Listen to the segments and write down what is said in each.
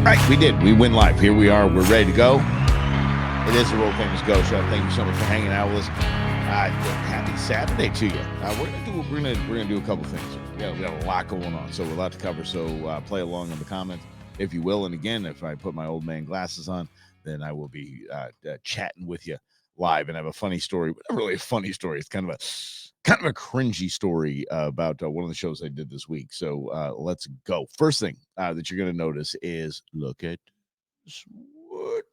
right, we did. We went live. Here we are. We're ready to go. It is the World Famous Go Show. Thank you so much for hanging out with us. Happy Saturday to you. We're gonna do a couple things. We got a lot going on, so we're a lot to cover. So play along in the comments, if you will. And again, if I put my old man glasses on, then I will be chatting with you live. And I have a funny story, but not really a funny story. It's kind of a cringy story about one of the shows I did this week. So let's go. First thing that you're going to notice is look at what.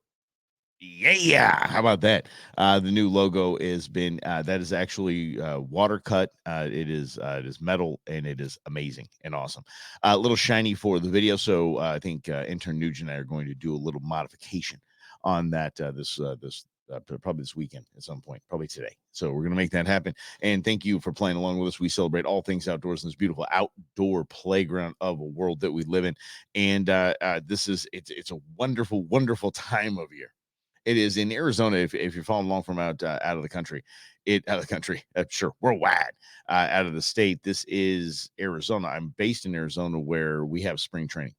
Yeah, how about that? The new logo is been that is actually water cut. It is metal and it is amazing and awesome. A little shiny for the video, so I think intern Nugent and I are going to do a little modification on that this probably this weekend at some point, probably today. So we're going to make that happen. And thank you for playing along with us. We celebrate all things outdoors in this beautiful outdoor playground of a world that we live in. And it's a wonderful, wonderful time of year. It is in Arizona. If you're following along from out of the country, sure, worldwide, out of the state. This is Arizona. I'm based in Arizona, where we have spring training.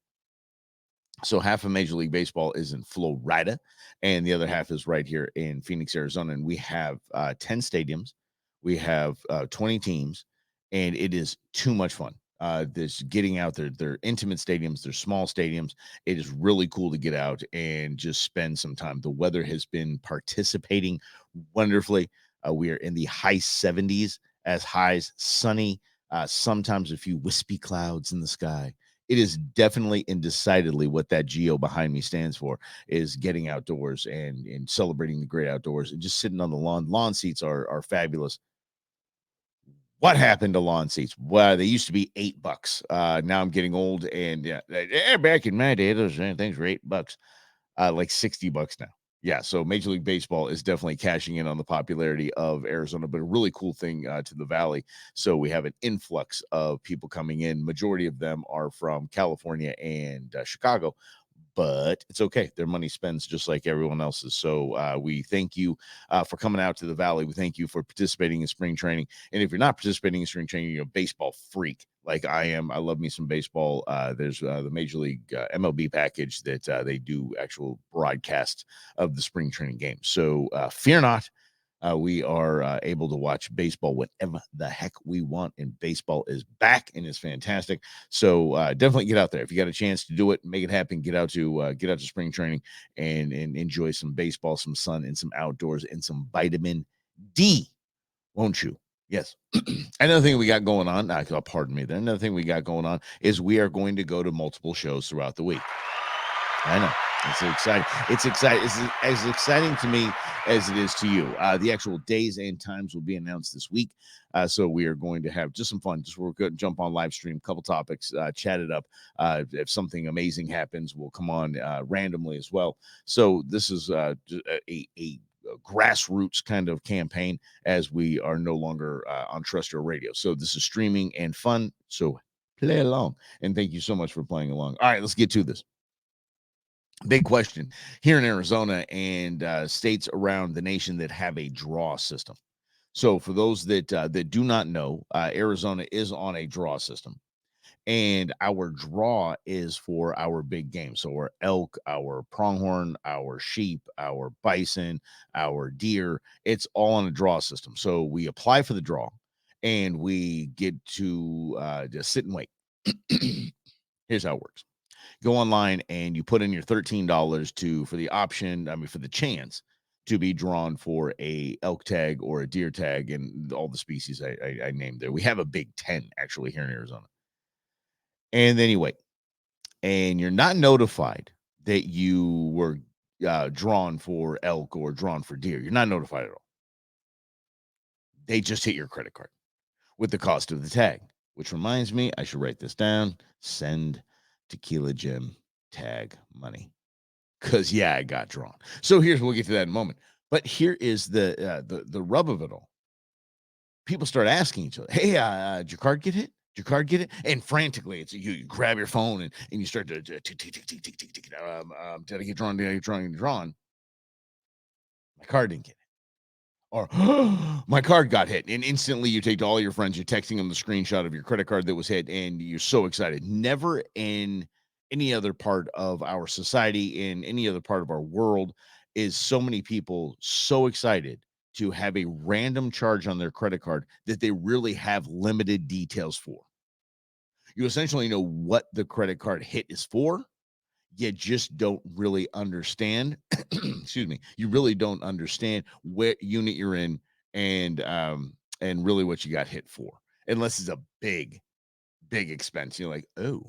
So half of Major League Baseball is in Florida, and the other half is right here in Phoenix, Arizona. And we have 10 stadiums, we have 20 teams, and it is too much fun. This getting out there, they're intimate stadiums, they're small stadiums. It is really cool to get out and just spend some time. The weather has been participating wonderfully. We are in the high 70s, as highs, sunny, sometimes a few wispy clouds in the sky. It is definitely and decidedly what that GO behind me stands for, is getting outdoors and celebrating the great outdoors and just sitting on the lawn. Lawn seats are fabulous. What happened to lawn seats? Well, they used to be $8. Now I'm getting old, and back in my day, those things were $8. Like $60 now. Yeah, so Major League Baseball is definitely cashing in on the popularity of Arizona, but a really cool thing to the Valley. So we have an influx of people coming in. Majority of them are from California and Chicago, but it's okay. Their money spends just like everyone else's. So we thank you for coming out to the Valley. We thank you for participating in spring training. And if you're not participating in spring training, you're a baseball freak like I am. I love me some baseball. There's the Major League MLB package that they do actual broadcasts of the spring training games. So fear not. We are able to watch baseball whenever the heck we want, and baseball is back and is fantastic. So definitely get out there if you got a chance to do it, make it happen. Get out to spring training and enjoy some baseball, some sun, and some outdoors, and some vitamin D, won't you? Yes. Another thing we got going on, pardon me. Another thing we got going on is we are going to go to multiple shows throughout the week. I know. It's exciting. It's exciting. It's as exciting to me as it is to you. The actual days and times will be announced this week. So we are going to have just some fun. We're going to jump on live stream, couple topics, chat it up. If something amazing happens, we'll come on randomly as well. So this is a grassroots kind of campaign, as we are no longer on terrestrial radio. So this is streaming and fun. So play along. And thank you so much for playing along. All right, let's get to this. Big question here in Arizona and states around the nation that have a draw system. So for those that do not know, Arizona is on a draw system, and our draw is for our big game. So our elk, our pronghorn, our sheep, our bison, our deer, it's all on a draw system. So we apply for the draw, and we get to just sit and wait. Here's how it works. Go online and you put in your $13 for the option, for the chance to be drawn for a elk tag or a deer tag, and all the species I named there. We have a big 10 actually here in Arizona. And then you wait, and you're not notified that you were drawn for elk or drawn for deer. You're not notified at all. They just hit your credit card with the cost of the tag, which reminds me, I should write this down. Send Tequila Jim tag money. Because I got drawn. So we'll get to that in a moment. But here is the rub of it all. People start asking each other, "Hey, did your card get hit? Did your card get it?" And frantically, it's you grab your phone and you start to did I get drawn? Did I get drawn? Get drawn? My card didn't get it. Or my card got hit, and instantly you take to all your friends. You're texting them the screenshot of your credit card that was hit, and you're so excited. Never in any other part of our society, in any other part of our world, is so many people so excited to have a random charge on their credit card that they really have limited details for. You essentially know what the credit card hit is for, you just don't really understand. Excuse me. You really don't understand what unit you're in, and really what you got hit for, unless it's a big expense. You're like, oh,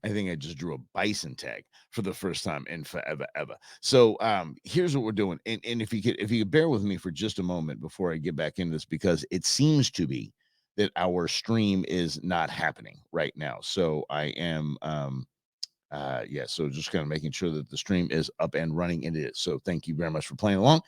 I think I just drew a bison tag for the first time in forever ever. So here's what we're doing. And if you could bear with me for just a moment before I get back into this, because it seems to be that our stream is not happening right now. So I am yeah, so just kind of making sure that the stream is up and running, and it is. So thank you very much for playing along.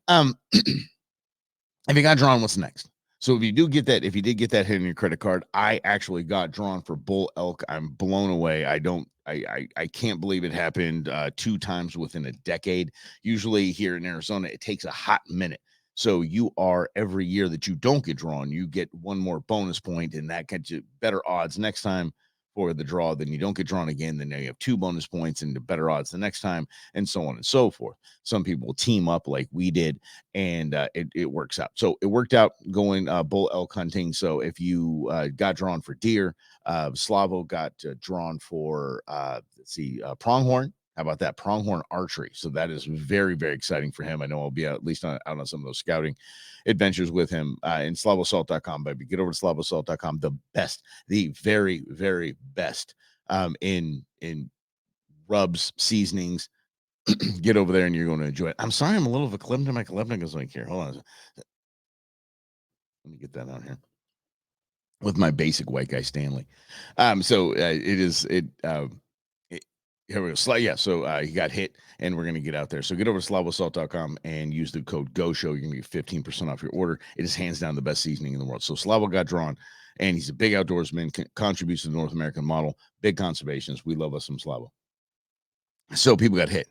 If you got drawn, what's next? So if you did get that hit in your credit card, I actually got drawn for bull elk. I'm blown away. I can't believe it happened 2 times within a decade. Usually here in Arizona, it takes a hot minute. So you are, every year that you don't get drawn, you get one more bonus point, and that gets you better odds next time for the draw. Then you don't get drawn again. Then now you have 2 bonus points and the better odds the next time, and so on and so forth. Some people will team up like we did, and it works out. So it worked out going bull elk hunting. So if you got drawn for deer, Slavo got drawn for let's see, pronghorn. How about that? Pronghorn archery. So that is very, very exciting for him. I know I'll be at least out on some of those scouting adventures with him in SlavoSalt.com, baby. Get over to SlavoSalt.com. The very, very best in rubs, seasonings. Get over there and you're going to enjoy it. I'm sorry, I'm a little verklempt in my Kalevnikov's link here. Hold on. Let me get that out here with my basic white guy Stanley. So here we go. Yeah, so he got hit, and we're gonna get out there. So get over to SlavoSalt.com and use the code GOSHOW. You're gonna get 15% off your order. It is hands down the best seasoning in the world. So Slavo got drawn, and he's a big outdoorsman, contributes to the North American model, big conservationist. We love us some Slavo. So people got hit.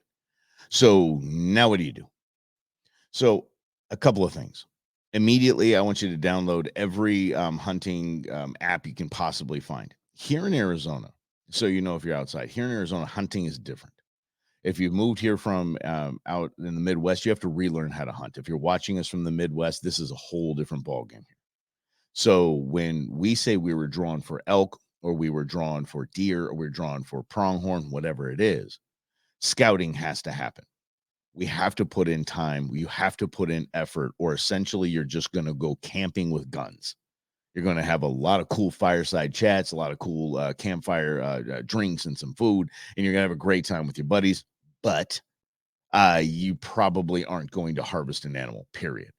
So now what do you do? So a couple of things. Immediately, I want you to download every hunting app you can possibly find. Here in Arizona, so you know if you're outside, here in Arizona, hunting is different. If you've moved here from out in the Midwest, you have to relearn how to hunt. If you're watching us from the Midwest, this is a whole different ballgame here. So when we say we were drawn for elk, or we were drawn for deer, or we're drawn for pronghorn, whatever it is, scouting has to happen. We have to put in time. You have to put in effort, or essentially you're just going to go camping with guns. You're going to have a lot of cool fireside chats, a lot of cool campfire drinks and some food, and you're going to have a great time with your buddies. But you probably aren't going to harvest an animal, period.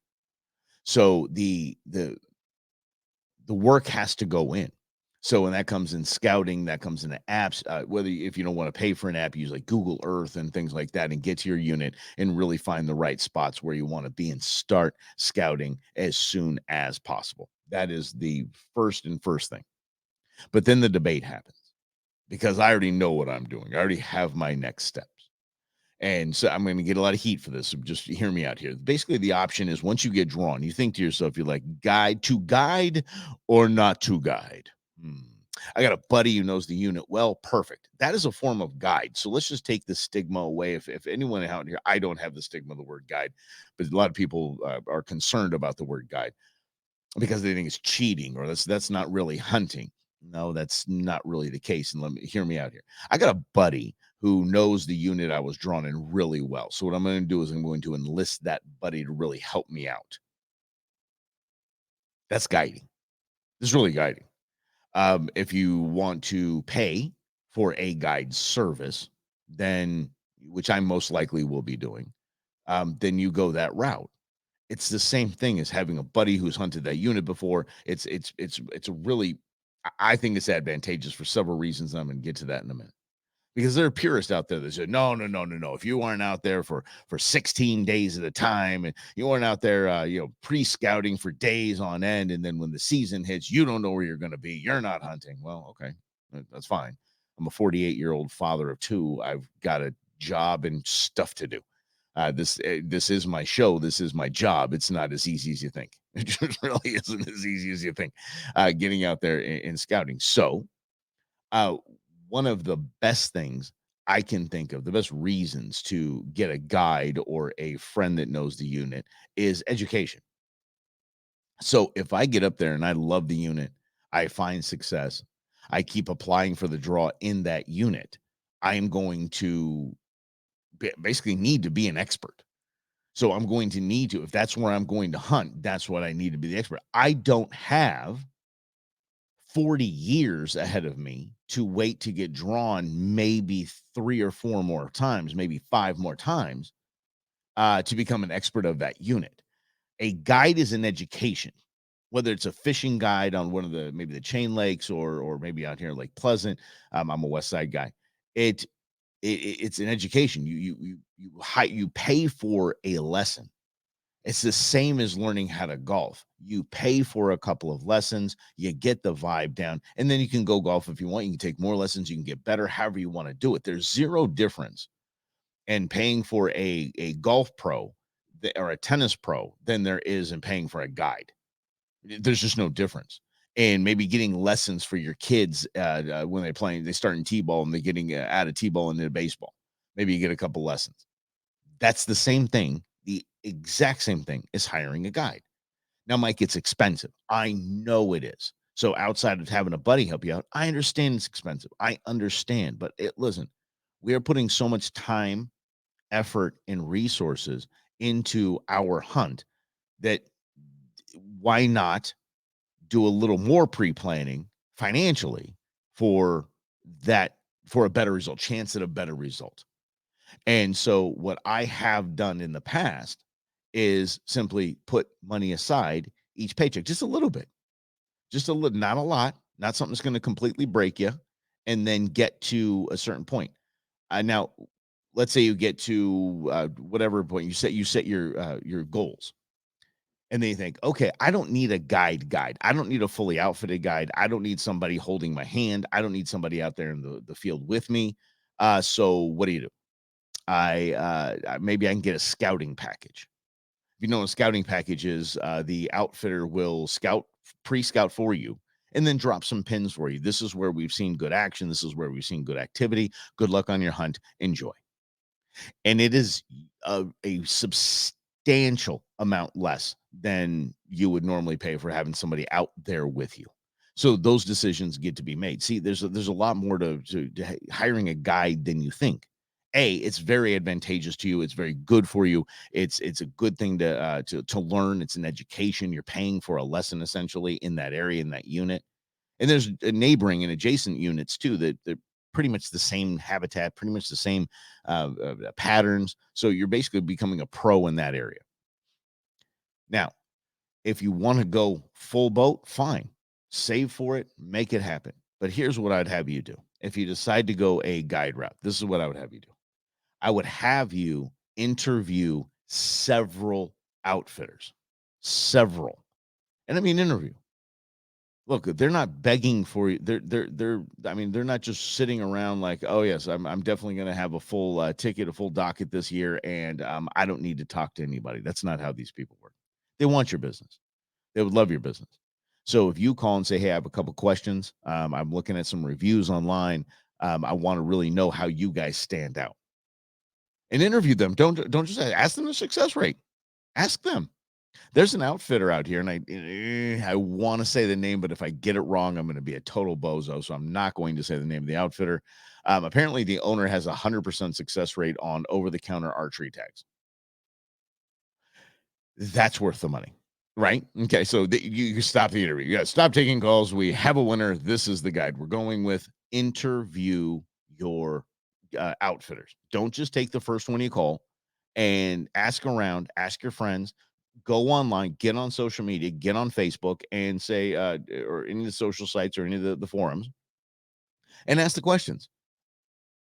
So the work has to go in. So when that comes in scouting, that comes into apps, if you don't want to pay for an app, use like Google Earth and things like that, and get to your unit and really find the right spots where you want to be and start scouting as soon as possible. That is the first thing. But then the debate happens, because I already know what I'm doing. I already have my next steps. And so I'm going to get a lot of heat for this. So just hear me out here. Basically, the option is, once you get drawn, you think to yourself, you're like, guide or not to guide. I got a buddy who knows the unit well. Perfect. That is a form of guide. So let's just take the stigma away. If anyone out here, I don't have the stigma of the word guide, but a lot of people are concerned about the word guide because they think it's cheating, or that's not really hunting. No, that's not really the case. And hear me out here. I got a buddy who knows the unit I was drawn in really well. So what I'm going to do is I'm going to enlist that buddy to really help me out. That's guiding. This is really guiding. If you want to pay for a guide service, then, which I most likely will be doing, then you go that route. It's the same thing as having a buddy who's hunted that unit before. It's a really, I think it's advantageous for several reasons. I'm going to get to that in a minute. Because there are purists out there that say, no. If you aren't out there for 16 days at a time, and you aren't out there, pre-scouting for days on end, and then when the season hits, you don't know where you're going to be, you're not hunting. Well, okay, that's fine. I'm a 48-year-old father of 2. I've got a job and stuff to do. This is my show. This is my job. It's not as easy as you think. It just really isn't as easy as you think. Getting out there and scouting. So, one of the best things I can think of, the best reasons to get a guide or a friend that knows the unit is education. So if I get up there and I love the unit, I find success, I keep applying for the draw in that unit, I am going to basically need to be an expert. So I'm going to need to, if that's where I'm going to hunt, that's what I need to be the expert. I don't have 40 years ahead of me to wait to get drawn maybe 3 or 4 more times, maybe 5 more times to become an expert of that unit. A guide is an education, whether it's a fishing guide on one of the maybe the chain lakes or maybe out here Lake Pleasant. I'm a West Side guy. It, it's an education. You pay for a lesson. It's the same as learning how to golf. You pay for a couple of lessons, you get the vibe down, and then you can go golf if you want. You can take more lessons, you can get better, however you want to do it. There's zero difference in paying for a golf pro or a tennis pro than there is in paying for a guide. There's just no difference. And maybe getting lessons for your kids when they start in t-ball and they're getting out of t-ball into baseball. Maybe you get a couple lessons. That's the same thing, the exact same thing as hiring a guide. Now, Mike, it's expensive. I know it is. So outside of having a buddy help you out, I understand it's expensive. I understand, but listen, we are putting so much time, effort, and resources into our hunt that why not do a little more pre-planning financially for that, for a better result, chance at a better result. And so what I have done in the past is simply put money aside each paycheck, just a little bit, just a little, not a lot, not something that's going to completely break you, and then get to a certain point. Now, let's say you get to whatever point you set your goals, and then you think, okay, I don't need a guide. I don't need a fully outfitted guide. I don't need somebody holding my hand. I don't need somebody out there in the field with me. So what do? Maybe I can get a scouting package. If you know what a scouting package is, the outfitter will pre-scout for you, and then drop some pins for you. This is where we've seen good action. This is where we've seen good activity. Good luck on your hunt. Enjoy. And it is a substantial amount less than you would normally pay for having somebody out there with you. So those decisions get to be made. See, there's a lot more to hiring a guide than you think. It's very advantageous to you. It's very good for you. It's a good thing to learn. It's an education. You're paying for a lesson essentially in that area, in that unit. And there's neighboring and adjacent units too that pretty much the same habitat, pretty much the same patterns. So you're basically becoming a pro in that area. Now, if you want to go full boat, fine, save for it, make it happen. But here's what I'd have you do. If you decide to go a guide route, this is what I would have you do. I would have you interview several outfitters, several, and I mean interview. Look, they're not begging for you. I mean, they're not just sitting around like, oh yes, I'm definitely going to have a full ticket, a full docket this year, and I don't need to talk to anybody. That's not how these people work. They want your business. They would love your business. So if you call and say, hey, I have a couple questions, I'm looking at some reviews online. I want to really know how you guys stand out, and interview them. Don't just ask them the success rate. Ask them. There's an outfitter out here, and I want to say the name, but if I get it wrong, I'm going to be a total bozo. So I'm not going to say the name of the outfitter. Apparently, the owner has a 100% success rate on over-the-counter archery tags. That's worth the money, right? Okay, so you stop the interview. Yeah, stop taking calls. We have a winner. This is the guide we're going with. Interview your outfitters. Don't just take the first one you call, and ask around, ask your friends, go online, get on social media, get on Facebook, and say, or any of the social sites or any of the forums, and ask the questions.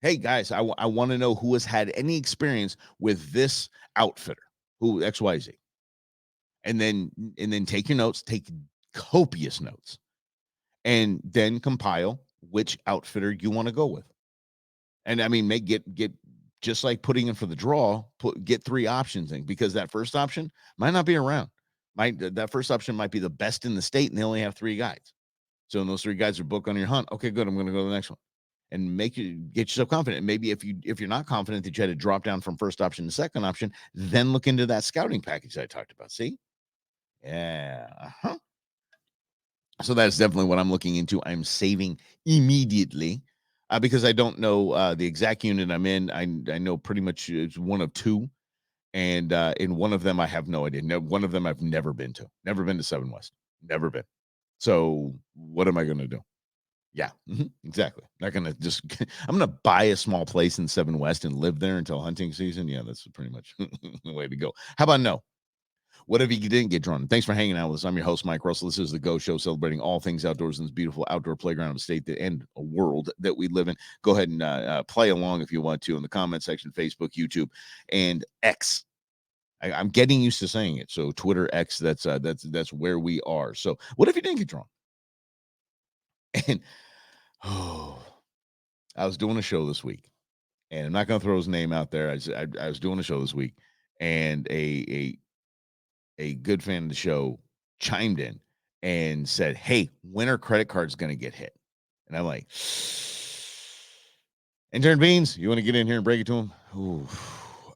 Hey guys, I want to know who has had any experience with this outfitter, who XYZ, and then take your notes, take copious notes, and then compile which outfitter you want to go with. And I mean, get just like putting in for the draw, get 3 options in, because that first option might not be around. That first option might be the best in the state, and they only have 3 guides. So when those 3 guides are booked on your hunt, okay, good, I'm going to go to the next one. and get yourself confident. Maybe if you're not confident that you had to drop down from first option to second option, then look into that scouting package that I talked about. See? Yeah. Uh-huh. So that's definitely what I'm looking into. I'm saving immediately because I don't know the exact unit I'm in. I know pretty much it's one of two, and in one of them I have no idea. No, one of them I've never been to. Never been to Seven West. Never been. So what am I going to do? Yeah, exactly. Not gonna just. I'm gonna buy a small place in Seven West and live there until hunting season. Yeah, that's pretty much the way to go. How about no? What if you didn't get drawn? Thanks for hanging out with us. I'm your host, Mike Russell. This is the Go Show, celebrating all things outdoors in this beautiful outdoor playground of a state and a world that we live in. Go ahead and play along if you want to in the comment section, Facebook, YouTube, and X. I'm getting used to saying it. So Twitter, X. That's where we are. So what if you didn't get drawn? And oh, I was doing a show this week, and I'm not going to throw his name out there. I was doing a show this week, and a good fan of the show chimed in and said, "Hey, when are credit cards going to get hit?" And I'm like, "Intern Beans, you want to get in here and break it to him?" Ooh,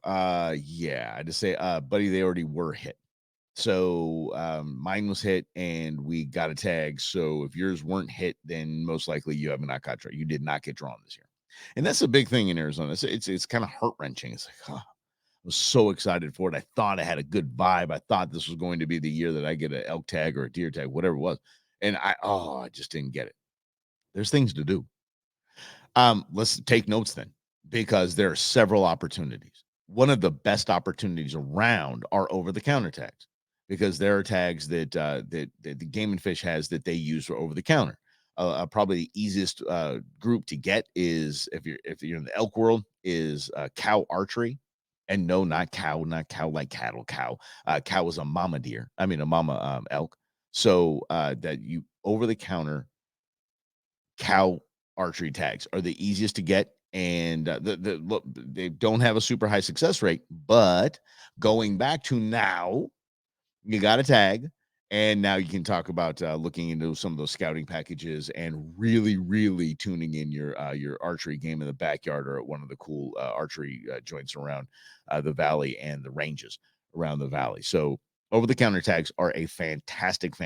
yeah. I just say, buddy, they already were hit. So mine was hit, and we got a tag. So if yours weren't hit, then most likely you have not got drawn. You did not get drawn this year, and that's a big thing in Arizona. It's kind of heart wrenching. It's like, I was so excited for it. I thought I had a good vibe. I thought this was going to be the year that I get an elk tag or a deer tag, whatever it was. And I just didn't get it. There's things to do. Let's take notes then, because there are several opportunities. One of the best opportunities around are over-the-counter tags, because there are tags that the Game and Fish has that they use for over the counter. Probably the easiest group to get is, if you're in the elk world, is cow archery. And no, not cow like cattle. Cow is a mama deer. I mean, a mama elk. So that you over the counter cow archery tags are the easiest to get, and look, they don't have a super high success rate. But going back to now, you got a tag, and now you can talk about looking into some of those scouting packages and really tuning in your archery game in the backyard or at one of the cool archery joints around the valley and the ranges around the valley. So over the counter tags are a fantastic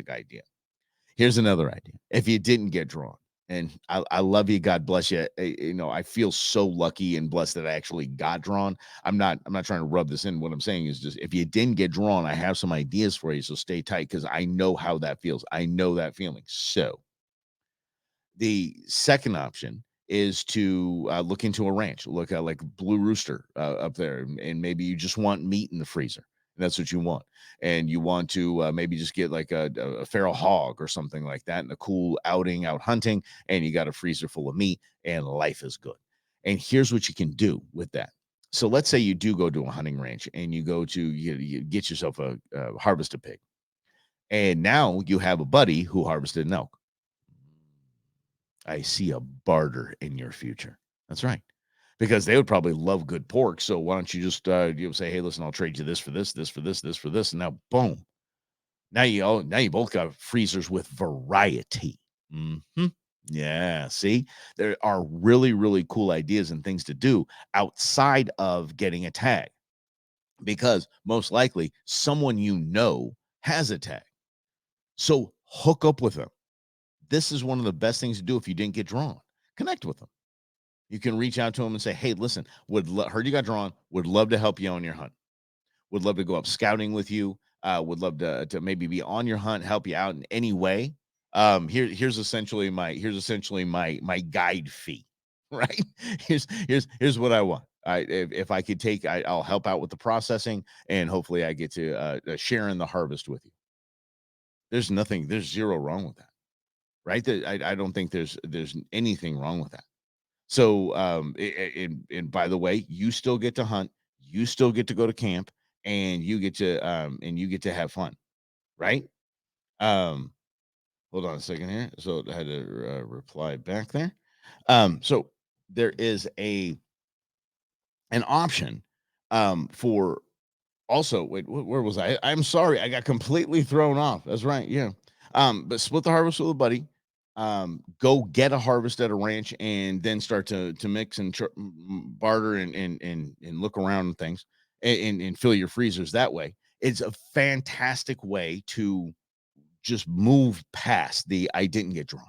idea. Here's another idea. If you didn't get drawn, and I love you, God bless you. I feel so lucky and blessed that I actually got drawn. I'm not trying to rub this in. What I'm saying is, just if you didn't get drawn, I have some ideas for you. So stay tight, because I know how that feels. I know that feeling. So the second option is to look into a ranch. Look at like Blue Rooster up there, and maybe you just want meat in the freezer. And that's what you want, and you want to maybe just get like a feral hog or something like that, and a cool outing out hunting, and you got a freezer full of meat, and life is good. And here's what you can do with that. So let's say you do go to a hunting ranch, and you get yourself a harvested pig, and now you have a buddy who harvested an elk. I see a barter in your future. That's right. Because they would probably love good pork. So why don't you just say, hey, listen, I'll trade you this for this, this for this, this for this. And now boom. Now you both got freezers with variety. Mm-hmm. Yeah. See, there are really cool ideas and things to do outside of getting a tag, because most likely someone has a tag. So hook up with them. This is one of the best things to do if you didn't get drawn. Connect with them. You can reach out to them and say, hey, listen, heard you got drawn, would love to help you on your hunt. Would love to go up scouting with you. Would love to maybe be on your hunt, help you out in any way. Here's essentially my guide fee, right? Here's what I want. If I could I'll help out with the processing, and hopefully I get to share in the harvest with you. There's zero wrong with that, right? I don't think there's anything wrong with that. So, and by the way, you still get to hunt, you still get to go to camp, and you get to have fun, right? Um, hold on a second here. So I had to reply back there. So there is an option for also. Wait, where was I'm sorry, I got completely thrown off. That's right, yeah. But split the harvest with a buddy. go get a harvest at a ranch and then start to mix and barter and look around and things and fill your freezers that way. It's a fantastic way to just move past the I didn't get drawn.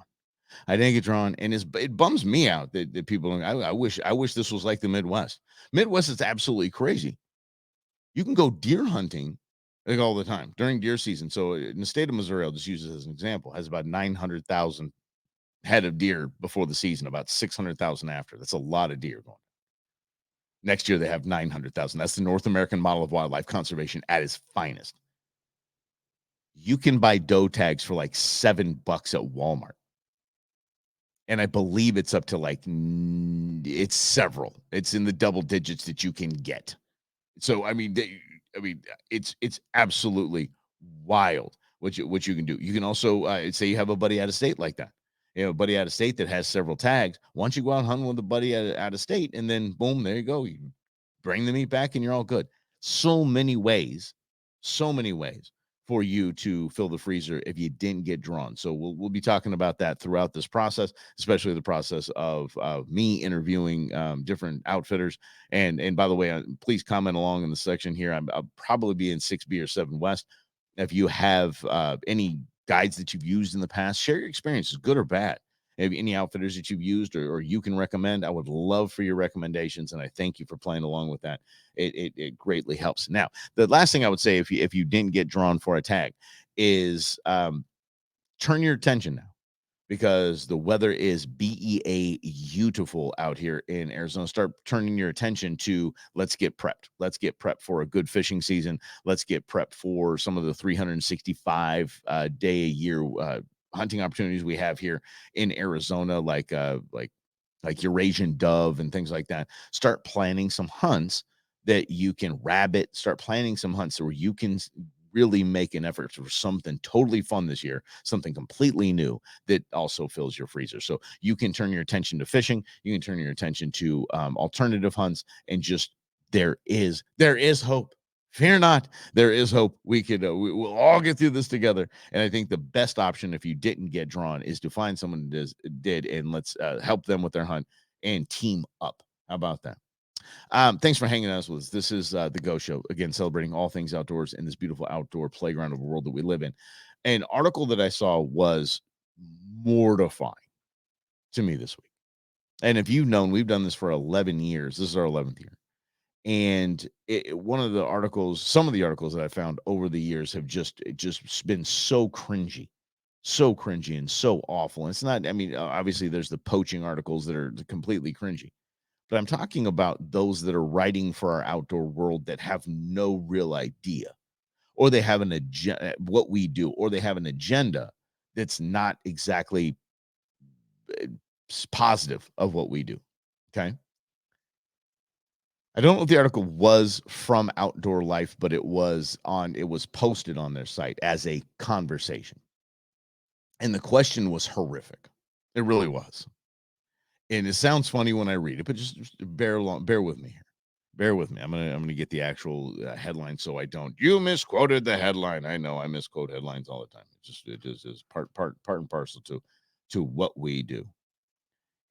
I didn't get drawn, and it bums me out that people. I wish this was like the Midwest. Midwest is absolutely crazy. You can go deer hunting like all the time during deer season. So in the state of Missouri, I'll just use it as an example, has about 900,000 head of deer before the season, about 600,000 after. That's a lot of deer going. Next year, they have 900,000. That's the North American model of wildlife conservation at its finest. You can buy doe tags for like $7 at Walmart. And I believe it's up to like, it's several. It's in the double digits that you can get. So, it's absolutely wild what you can do. You can also say you have a buddy out of state like that. You know, a buddy out of state that has several tags. Why don't you go out hunting with a buddy out of state, and then boom, there you go. You bring the meat back, and you're all good. So many ways for you to fill the freezer if you didn't get drawn. So we'll be talking about that throughout this process, especially the process of me interviewing different outfitters. And by the way, please comment along in the section here. I'll probably be in 6B or 7 West. If you have any guides that you've used in the past, share your experiences, good or bad. Maybe any outfitters that you've used or you can recommend. I would love for your recommendations, and I thank you for playing along with that. It greatly helps. Now, the last thing I would say, if you didn't get drawn for a tag, is turn your attention now, because the weather is beautiful out here in Arizona. Start turning your attention to let's get prepped. Let's get prepped for a good fishing season. Let's get prepped for some of the 365 day a year hunting opportunities we have here in Arizona, like Eurasian dove and things like that. Start planning some hunts that you can rabbit. Start planning some hunts where you can really make an effort for something totally fun this year, something completely new that also fills your freezer. So you can turn your attention to fishing. You can turn your attention to alternative hunts, and just there is hope. Fear not, there is hope. We'll all get through this together. And I think the best option, if you didn't get drawn, is to find someone that did, and let's help them with their hunt and team up. How about that? Thanks for hanging out with us. This is the Go Show, again, celebrating all things outdoors in this beautiful outdoor playground of a world that we live in. An article that I saw was mortifying to me this week. And if you've known, we've done this for 11 years. This is our 11th year. And one of the articles, some of the articles that I found over the years have just been so cringy and so awful. And it's not, obviously there's the poaching articles that are completely cringy, but I'm talking about those that are writing for our outdoor world that have no real idea, or they have an agenda, what we do, or they have an agenda that's not exactly positive of what we do. Okay. I don't know if the article was from Outdoor Life, but it was posted on their site as a conversation. And the question was horrific. It really was. And it sounds funny when I read it, but just bear with me here. Bear with me. I'm gonna get the actual headline so I don't. You misquoted the headline. I know I misquote headlines all the time. It just is part and parcel to what we do.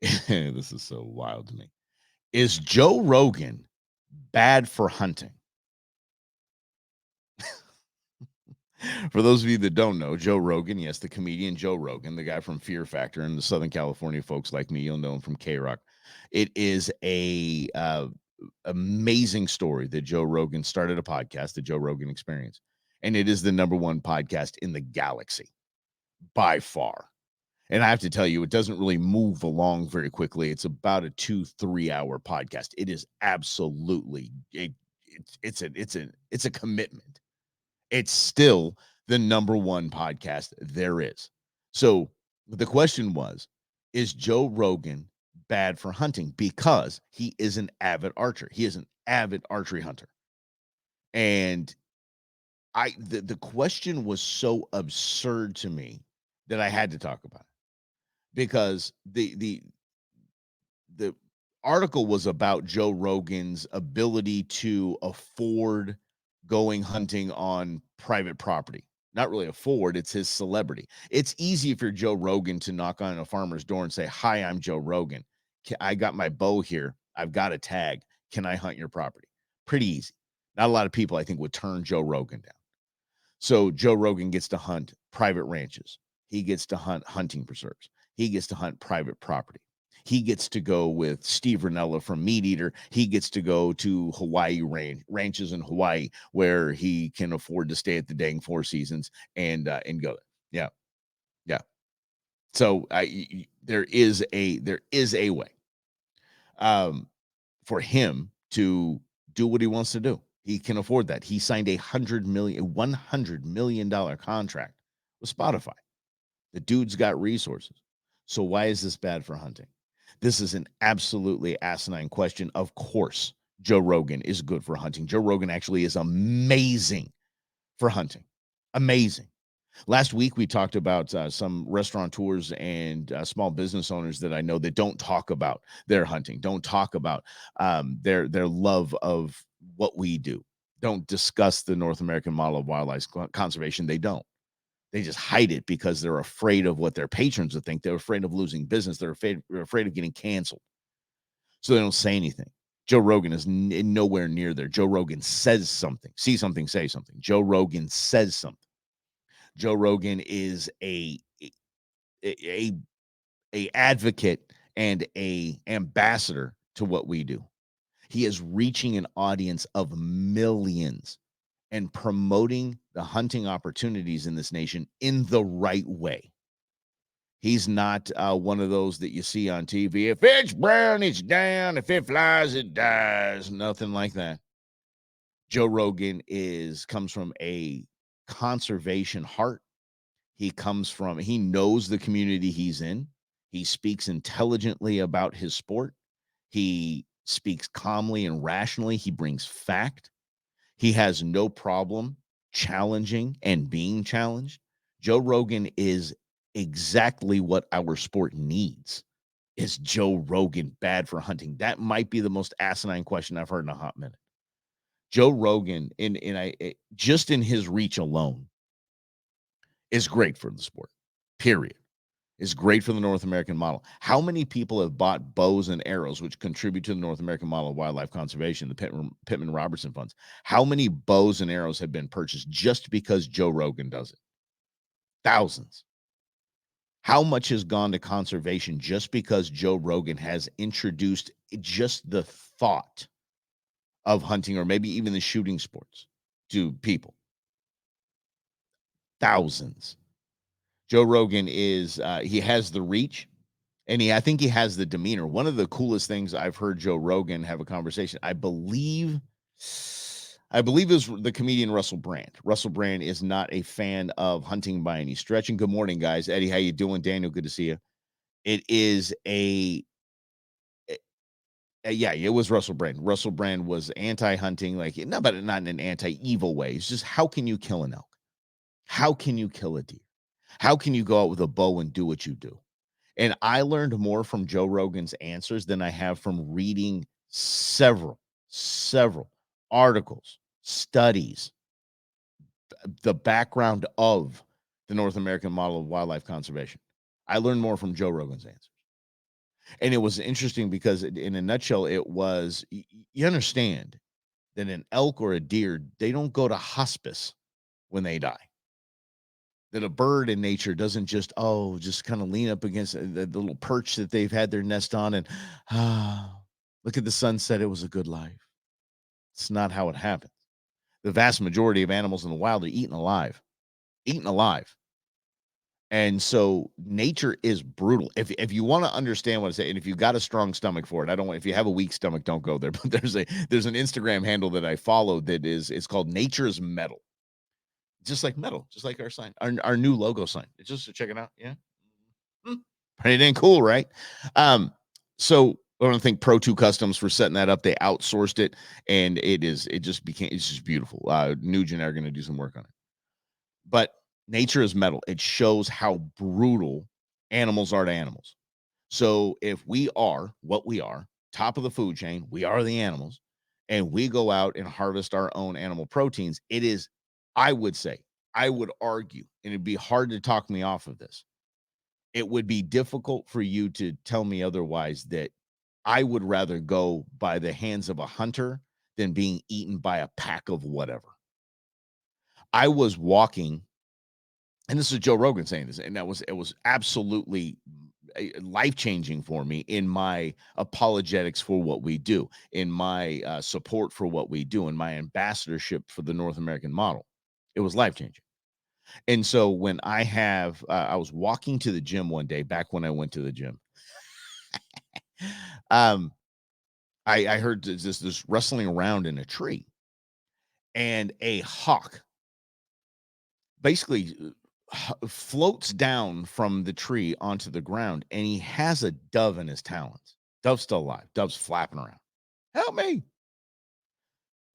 This is so wild to me. Is Joe Rogan bad for hunting? For those of you that don't know, Joe Rogan, yes, the comedian Joe Rogan, the guy from Fear Factor, and the Southern California folks like me, you'll know him from K-Rock. It is a amazing story that Joe Rogan started a podcast, the Joe Rogan Experience, and it is the #1 podcast in the galaxy by far. And I have to tell you, it doesn't really move along very quickly. It's about a 2-3 hour podcast. It is absolutely it's a commitment. It's still the #1 podcast there is. So the question was, is Joe Rogan bad for hunting? Because he is an avid archer. He is an avid archery hunter. And the question was so absurd to me that I had to talk about it, because the article was about Joe Rogan's ability to afford going hunting on private property. not really afford, it's his celebrity. It's easy if you're Joe Rogan to knock on a farmer's door and say, "Hi, I'm Joe Rogan. I got my bow here. I've got a tag. Can I hunt your property?" Pretty easy. Not a lot of people, I think, would turn Joe Rogan down. So Joe Rogan gets to hunt private ranches. He gets to hunt hunting preserves. He gets to hunt private property. He gets to go with Steve Rinella from Meat Eater. He gets to go to Hawaii ranches in Hawaii where he can afford to stay at the dang Four Seasons and go there. Yeah, yeah. So there is a way for him to do what he wants to do. He can afford that. He signed $100 million contract with Spotify. The dude's got resources. So why is this bad for hunting? This is an absolutely asinine question. Of course, Joe Rogan is good for hunting. Joe Rogan actually is amazing for hunting. Amazing. Last week, we talked about some restaurateurs and small business owners that I know that don't talk about their hunting, don't talk about their love of what we do, don't discuss the North American model of wildlife conservation. They don't. They just hide it because they're afraid of what their patrons would think. They're afraid of losing business. They're afraid of getting canceled. So they don't say anything. Joe Rogan is nowhere near there. Joe Rogan says something. See something, say something. Joe Rogan says something. Joe Rogan is a advocate and a ambassador to what we do. He is reaching an audience of millions and promoting the hunting opportunities in this nation in the right way. He's not one of those that you see on TV. If it's brown, it's down. If it flies, it dies. Nothing like that. Joe Rogan comes from a conservation heart. He knows the community he's in. He speaks intelligently about his sport. He speaks calmly and rationally. He brings fact. He has no problem challenging and being challenged. Joe Rogan is exactly what our sport needs. Is Joe Rogan bad for hunting? That might be the most asinine question I've heard in a hot minute. Joe Rogan, just in his reach alone, is great for the sport, period. Is great for the North American model. How many people have bought bows and arrows, which contribute to the North American model of wildlife conservation, the Pittman Robertson funds? How many bows and arrows have been purchased just because Joe Rogan does it? Thousands. How much has gone to conservation just because Joe Rogan has introduced just the thought of hunting or maybe even the shooting sports to people? Thousands. Joe Rogan he has the reach, and I think he has the demeanor. One of the coolest things I've heard Joe Rogan have a conversation, I believe is the comedian Russell Brand. Russell Brand is not a fan of hunting by any stretch. And good morning, guys. Eddie, how you doing? Daniel, good to see you. It is yeah, it was Russell Brand. Russell Brand was anti-hunting, but not in an anti-evil way. It's just, how can you kill an elk? How can you kill a deer? How can you go out with a bow and do what you do? And I learned more from Joe Rogan's answers than I have from reading several articles, studies, the background of the North American model of wildlife conservation. I learned more from Joe Rogan's answers. And it was interesting because in a nutshell, it was, you understand that an elk or a deer, they don't go to hospice when they die. That a bird in nature doesn't just kind of lean up against the little perch that they've had their nest on and look at the sunset. It was a good life. It's not how it happens. The vast majority of animals in the wild are eaten alive. And so nature is brutal. If you want to understand what I say, and if you've got a strong stomach for it, if you have a weak stomach, don't go there. But there's an Instagram handle that I follow that it's called Nature's Metal. Just like metal, just like our sign, our new logo sign. It's just to check it out. Yeah. Pretty dang cool, right? So I want to thank Pro2 Customs for setting that up. They outsourced it, and it's just beautiful. Nugent are going to do some work on it. But Nature is Metal. It shows how brutal animals are to animals. So if we are what we are, top of the food chain, we are the animals, and we go out and harvest our own animal proteins, it is, I would say, I would argue, and it'd be hard to talk me off of this. It would be difficult for you to tell me otherwise that I would rather go by the hands of a hunter than being eaten by a pack of whatever. I was walking, and this is Joe Rogan saying this, and it was absolutely life changing for me in my apologetics for what we do, in my support for what we do, in my ambassadorship for the North American model. It was life changing. And so when I was walking to the gym one day back when I went to the gym. um, I heard this rustling around in a tree, and a hawk basically floats down from the tree onto the ground, and he has a dove in his talons. Dove's still alive. Dove's flapping around. Help me.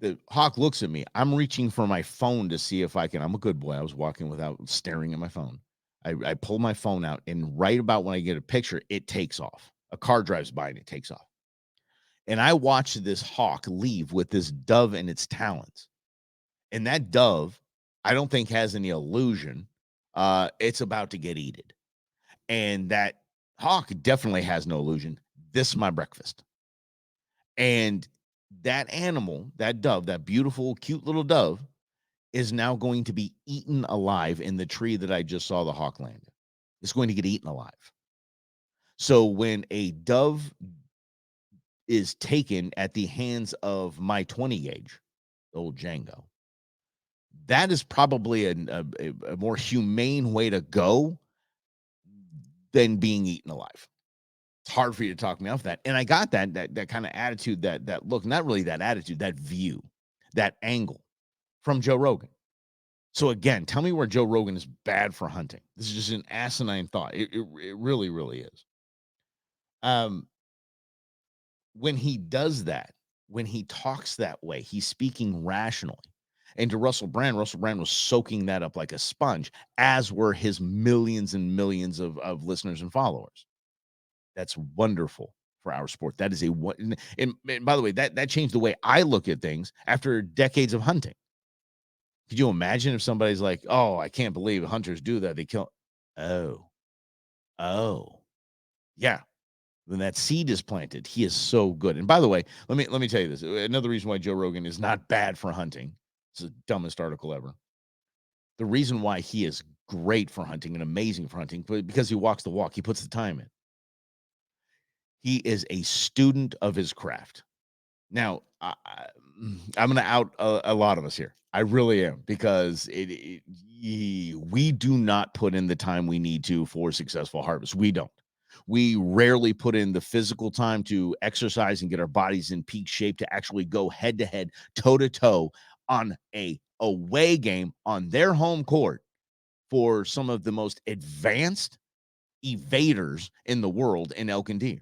The hawk looks at me. I'm reaching for my phone to see if I can. I'm a good boy. I was walking without staring at my phone. I pull my phone out, and right about when I get a picture, it takes off. A car drives by and it takes off. And I watch this hawk leave with this dove in its talons. And that dove, I don't think has any illusion. It's about to get eaten. And that hawk definitely has no illusion. This is my breakfast. And that animal, that dove, that beautiful, cute little dove, is now going to be eaten alive in the tree that I just saw the hawk land in. It's going to get eaten alive. So when a dove is taken at the hands of my 20 gauge, old Django, that is probably a more humane way to go than being eaten alive. It's hard for you to talk me off that. And I got that kind of attitude, that look, not really that attitude, that view, that angle from Joe Rogan. So again, tell me where Joe Rogan is bad for hunting. This is just an asinine thought. It really, really is. Um, when he does that, when he talks that way, he's speaking rationally. And to Russell Brand was soaking that up like a sponge, as were his millions and millions of listeners and followers. That's wonderful for our sport. That is and by the way, that changed the way I look at things after decades of hunting. Could you imagine if somebody's like, "Oh, I can't believe hunters do that. They kill." Oh, oh, yeah. When that seed is planted, he is so good. And by the way, let me tell you this. Another reason why Joe Rogan is not bad for hunting. It's the dumbest article ever. The reason why he is great for hunting and amazing for hunting, because he walks the walk. He puts the time in. He is a student of his craft. Now, I'm going to out a lot of us here. I really am, because we do not put in the time we need to for successful harvest. We don't. We rarely put in the physical time to exercise and get our bodies in peak shape to actually go head to head, toe to toe on a away game on their home court for some of the most advanced evaders in the world in elk and deer.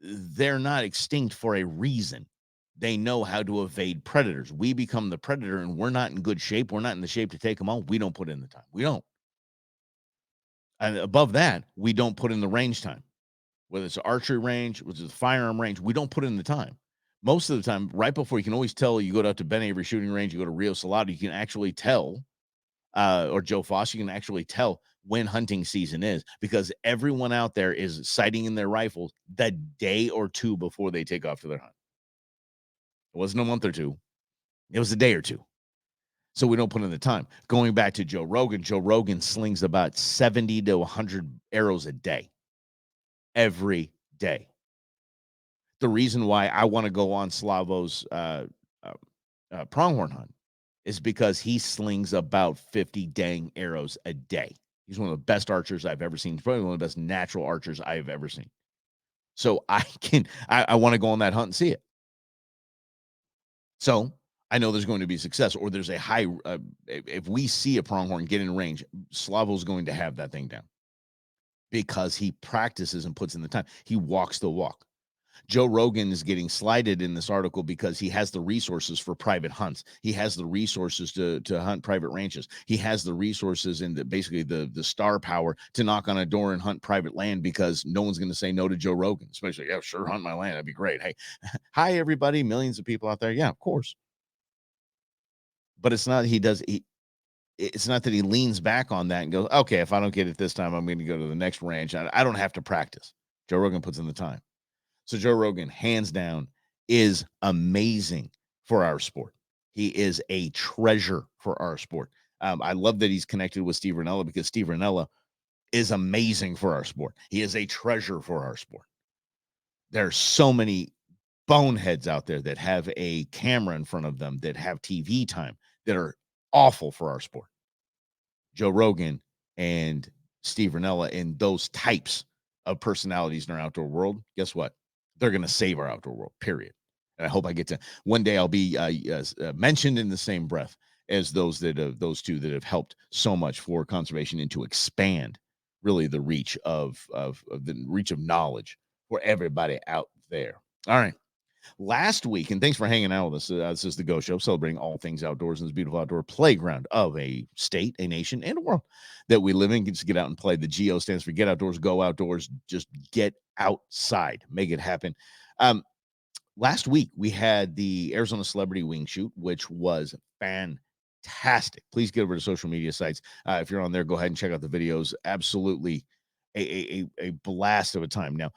They're not extinct for a reason. They know how to evade predators. We become the predator, and we're not in good shape. We're not in the shape to take them on. We don't put in the time. We don't. And above that, we don't put in the range time. Whether it's archery range, whether it's firearm range, we don't put in the time. Most of the time, right before, you can always tell. You go out to Ben Avery shooting range, you go to Rio Salado, you can actually tell, or Joe Foss, you can actually tell when hunting season is, because everyone out there is sighting in their rifles the day or two before they take off to their hunt. It wasn't a month or two. It was a day or two. So we don't put in the time. Going back to Joe Rogan slings about 70 to 100 arrows a day. Every day. The reason why I want to go on Slavo's pronghorn hunt is because he slings about 50 dang arrows a day. He's one of the best archers I've ever seen. He's probably one of the best natural archers I've ever seen. So I want to go on that hunt and see it. So I know there's going to be success, or there's a high, if we see a pronghorn get in range, Slavo's going to have that thing down, because he practices and puts in the time. He walks the walk. Joe Rogan is getting slighted in this article because he has the resources for private hunts. He has the resources to hunt private ranches. He has the resources and basically the star power to knock on a door and hunt private land, because no one's going to say no to Joe Rogan, especially, yeah, sure, hunt my land. That'd be great. Hey, hi, everybody. Millions of people out there. Yeah, of course. But it's not, it's not that he leans back on that and goes, okay, if I don't get it this time, I'm going to go to the next ranch. I don't have to practice. Joe Rogan puts in the time. So Joe Rogan, hands down, is amazing for our sport. He is a treasure for our sport. I love that he's connected with Steve Rinella because Steve Rinella is amazing for our sport. He is a treasure for our sport. There are so many boneheads out there that have a camera in front of them, that have TV time, that are awful for our sport. Joe Rogan and Steve Rinella and those types of personalities in our outdoor world, guess what? They're going to save our outdoor world, period. And I hope I get to one day I'll be mentioned in the same breath as those two that have helped so much for conservation and to expand really the reach of the reach of knowledge for everybody out there. All right. Last week, and thanks for hanging out with us. This is the Go Show, celebrating all things outdoors in this beautiful outdoor playground of a state, a nation, and a world that we live in. Just get out and play. The GO stands for Get Outdoors, Go Outdoors. Just get outside, make it happen. Last week, we had the Arizona Celebrity Wing Shoot, which was fantastic. Please get over to social media sites. If you're on there, go ahead and check out the videos. Absolutely a blast of a time. Now,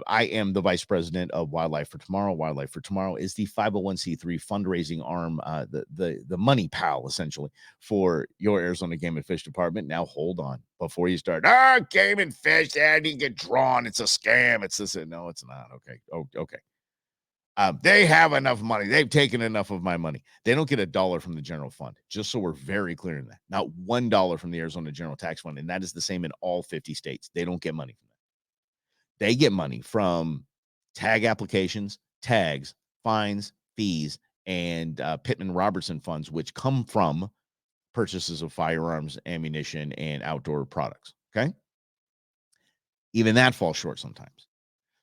I am the vice president of Wildlife for Tomorrow. Wildlife for Tomorrow is the 501c3 fundraising arm, the money pal, essentially, for your Arizona Game and Fish Department. Now, hold on. Before you start, Game and Fish, I didn't get drawn. It's a scam. It's this. No, it's not. Okay. Oh, okay. They have enough money. They've taken enough of my money. They don't get $1 from the general fund, just so we're very clear in that. Not $1 from the Arizona General Tax Fund, and that is the same in all 50 states. They don't get money from that. They get money from tag applications, tags, fines, fees, and Pittman Robertson funds, which come from purchases of firearms, ammunition, and outdoor products. Okay? Even that falls short sometimes.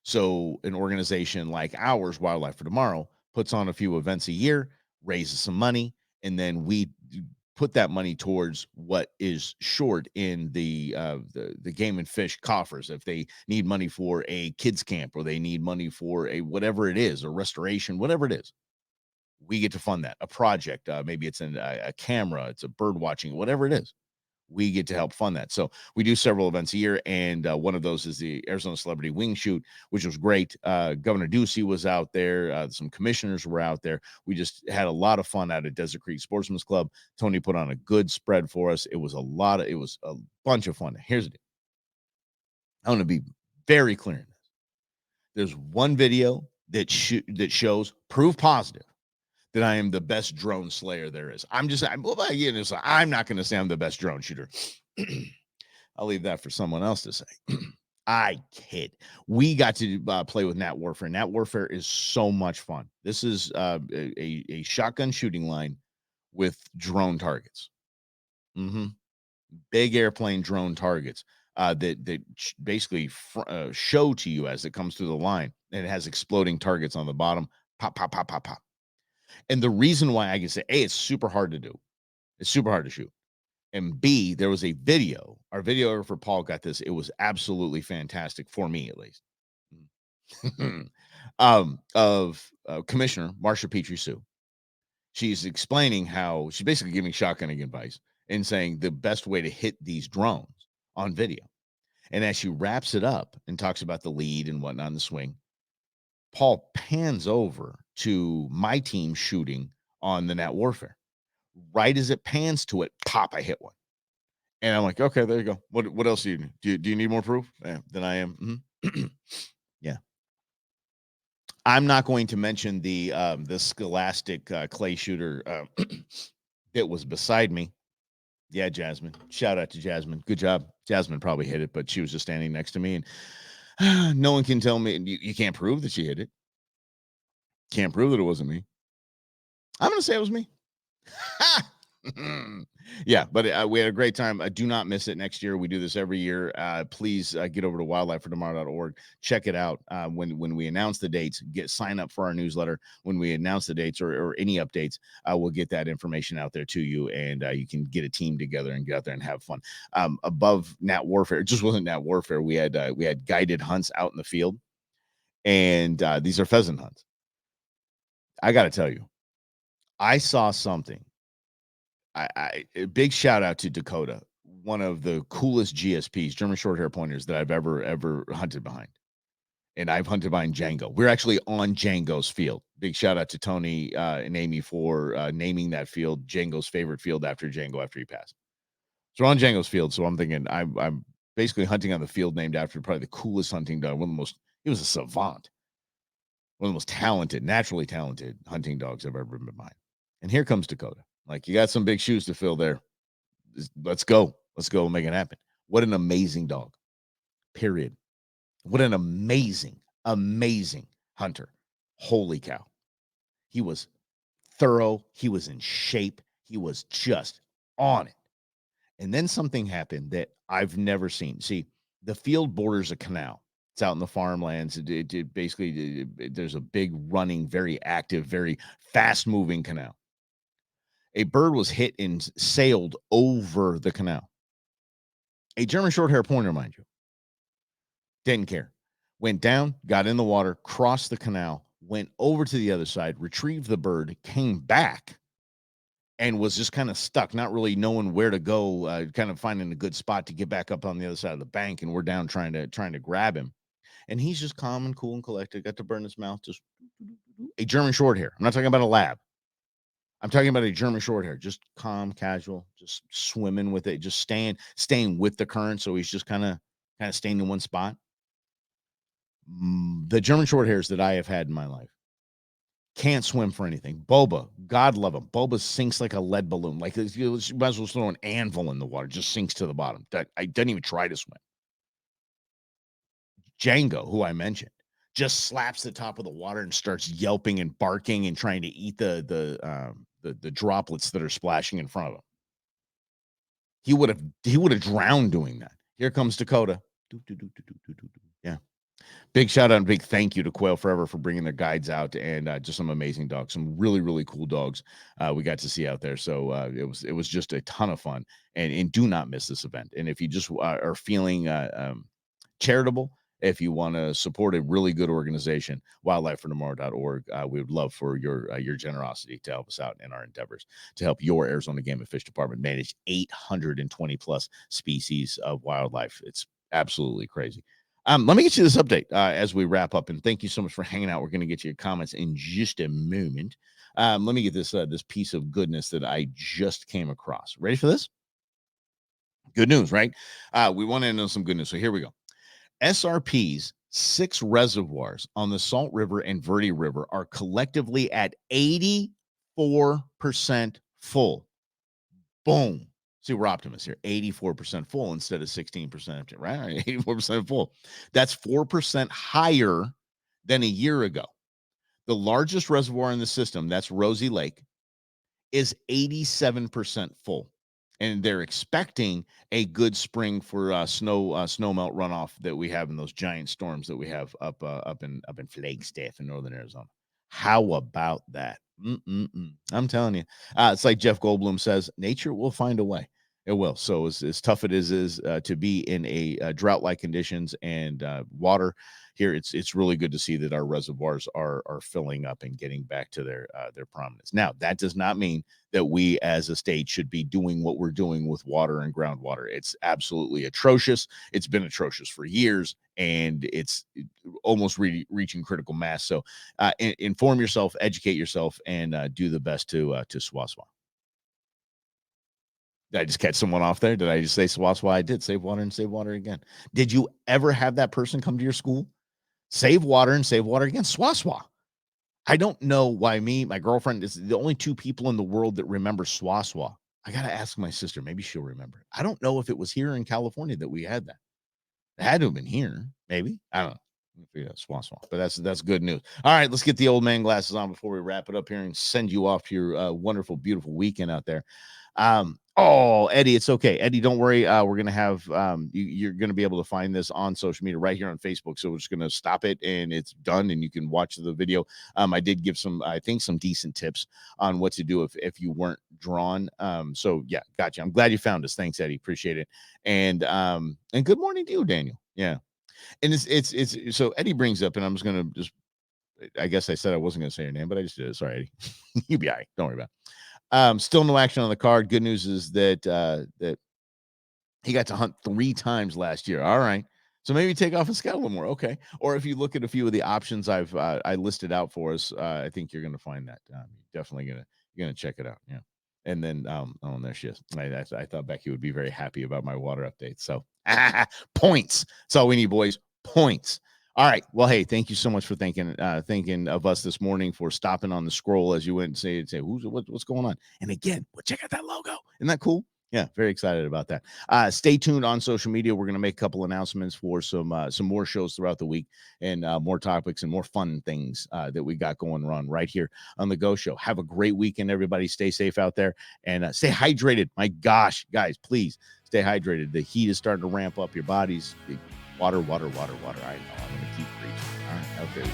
So an organization like ours, Wildlife for Tomorrow, puts on a few events a year, raises some money, and then we put that money towards what is short in the Game and Fish coffers. If they need money for a kids camp, or they need money for a whatever it is, or restoration, whatever it is, we get to fund that. A project, maybe it's a camera, it's a bird watching, whatever it is. We get to help fund that. So we do several events a year, and one of those is the Arizona Celebrity Wing Shoot, which was great. Governor Ducey was out there. Some commissioners were out there. We just had a lot of fun out at Desert Creek Sportsman's Club. Tony put on a good spread for us. It was a bunch of fun. Here's the deal. I want to be very clear in this. There's one video that shows proof positive that I am the best drone slayer there is. I'm not going to say I'm the best drone shooter. I'll leave that for someone else to say. I kid. We got to play with Nat Warfare. Nat Warfare is so much fun. This is a shotgun shooting line with drone targets. Big airplane drone targets that basically show to you as it comes through the line. And it has exploding targets on the bottom. Pop, pop, pop, pop, pop. And the reason why I can say, A, it's super hard to do. It's super hard to shoot. And B, there was a video. Our videographer, Paul, got this. It was absolutely fantastic, for me at least, of Commissioner Marsha Petrie Sue. She's explaining how she's basically giving shotgunning advice and saying the best way to hit these drones on video. And as she wraps it up and talks about the lead and whatnot in the swing, Paul pans over to my team shooting on the Nat Warfare. Right as it pans to it, pop, I hit one. And I'm like, okay, there you go. What else do you need? Do you need more proof? Yeah, then I am. Yeah. I'm not going to mention the Scholastic clay shooter that was beside me. Yeah, Jasmine. Shout out to Jasmine. Good job. Jasmine probably hit it, but she was just standing next to me, and no one can tell me. You can't prove that she hit it. Can't prove that it wasn't me. I'm going to say it was me. Yeah, but we had a great time. Do not miss it next year. We do this every year. Please get over to wildlifefortomorrow.org. Check it out. When we announce the dates, sign up for our newsletter. When we announce the dates or any updates, we'll get that information out there to you, and you can get a team together and get out there and have fun. Above Nat Warfare, it just wasn't Nat Warfare. We had guided hunts out in the field, and these are pheasant hunts. I got to tell you, I saw something A big shout out to Dakota, one of the coolest GSPs, German short hair pointers that I've ever hunted behind. And I've hunted behind Django. We're actually on Django's field. Big shout out to Tony and Amy for naming that field Django's favorite field after Django after he passed. So we're on Django's field. So I'm thinking I'm basically hunting on the field named after probably the coolest hunting dog. One of the most, he was a savant, one of the most talented, naturally talented hunting dogs I've ever been behind. And here comes Dakota. Like, you got some big shoes to fill there. Let's go. Let's go make it happen. What an amazing dog. Period. What an amazing, amazing hunter. Holy cow. He was thorough. He was in shape. He was just on it. And then something happened that I've never seen. See, the field borders a canal. It's out in the farmlands. There's a big running, very active, very fast moving canal. A bird was hit and sailed over the canal. A German short hair pointer, mind you. Didn't care. Went down, got in the water, crossed the canal, went over to the other side, retrieved the bird, came back, and was just kind of stuck, not really knowing where to go, kind of finding a good spot to get back up on the other side of the bank. And we're down trying to grab him. And he's just calm and cool and collected, got the bird in his mouth, just a German short hair. I'm not talking about a lab. I'm talking about a German short hair, just calm, casual, just swimming with it, just staying with the current. So he's just kind of staying in one spot. The German short hairs that I have had in my life can't swim for anything. Boba, God love him. Boba sinks like a lead balloon. Like, you might as well throw an anvil in the water, just sinks to the bottom. I didn't even try to swim. Django, who I mentioned, just slaps the top of the water and starts yelping and barking and trying to eat the droplets that are splashing in front of him. He would have drowned doing that. Here comes Dakota. Yeah. Big shout out and big thank you to Quail Forever for bringing their guides out, and just some amazing dogs, some really, really cool dogs we got to see out there. So it was just a ton of fun, and do not miss this event. And if you just are feeling charitable, if you want to support a really good organization, wildlifefortomorrow.org, we would love for your generosity to help us out in our endeavors to help your Arizona Game and Fish Department manage 820 plus species of wildlife. It's absolutely crazy. Let me get you this update as we wrap up, and thank you so much for hanging out. We're going to get to your comments in just a moment. Let me get this piece of goodness that I just came across. Ready for this? Good news, right? We want to know some good news, so here we go. SRP's 6 reservoirs on the Salt River and Verde River are collectively at 84% full. Boom. See, we're optimists here. 84% full instead of 16%, right? 84% full. That's 4% higher than a year ago. The largest reservoir in the system, that's Rosie Lake, is 87% full. And they're expecting a good spring for snowmelt runoff that we have in those giant storms that we have up in Flagstaff in northern Arizona. How about that? I'm telling you, it's like Jeff Goldblum says, nature will find a way. It will. So as tough it is to be in a drought-like conditions and water here, it's really good to see that our reservoirs are filling up and getting back to their prominence. Now, that does not mean that we as a state should be doing what we're doing with water and groundwater. It's absolutely atrocious. It's been atrocious for years, and it's almost reaching critical mass. So inform yourself, educate yourself, and do the best to swaswa. Did I just catch someone off there? Did I just say swaswa? I did. Save water and save water again. Did you ever have that person come to your school? Save water and save water again. Swaswa. I don't know why my girlfriend is the only 2 people in the world that remember swaswa. I got to ask my sister. Maybe she'll remember. I don't know if it was here in California that we had that. It had to have been here. Maybe. I don't know. Yeah, swaswa. But that's good news. All right, let's get the old man glasses on before we wrap it up here and send you off to your wonderful, beautiful weekend out there. Oh, Eddie, it's okay. Eddie, don't worry. We're going to have, you're going to be able to find this on social media right here on Facebook. So we're just going to stop it and it's done and you can watch the video. I did give some decent tips on what to do if you weren't drawn. So yeah, gotcha. I'm glad you found us. Thanks, Eddie. Appreciate it. And good morning to you, Daniel. Yeah. And it's so Eddie brings up, and I'm just going to I guess I said I wasn't going to say your name, but I just did it. Sorry, Eddie. You be all right. Don't worry about it. Still no action on the card. Good news is that he got to hunt 3 times last year. All right. So maybe take off and scout a little more. Okay. Or if you look at a few of the options I listed out for us, I think you're going to find that. Definitely you're gonna check it out. Yeah. And then oh, there she is. I thought Becky would be very happy about my water update. So points. That's all we need, boys. Points. All right. Well, hey, thank you so much for thinking of us this morning, for stopping on the scroll as you went and say what's going on. And again, well, check out that logo. Isn't that cool? Yeah, very excited about that. Stay tuned on social media. We're going to make a couple announcements for some more shows throughout the week, and more topics and more fun things that we got going on right here on the Go Show. Have a great weekend, everybody. Stay safe out there, and stay hydrated. My gosh, guys, please stay hydrated. The heat is starting to ramp up. Your body's water. I know. I'm going to keep preaching. All right. Okay.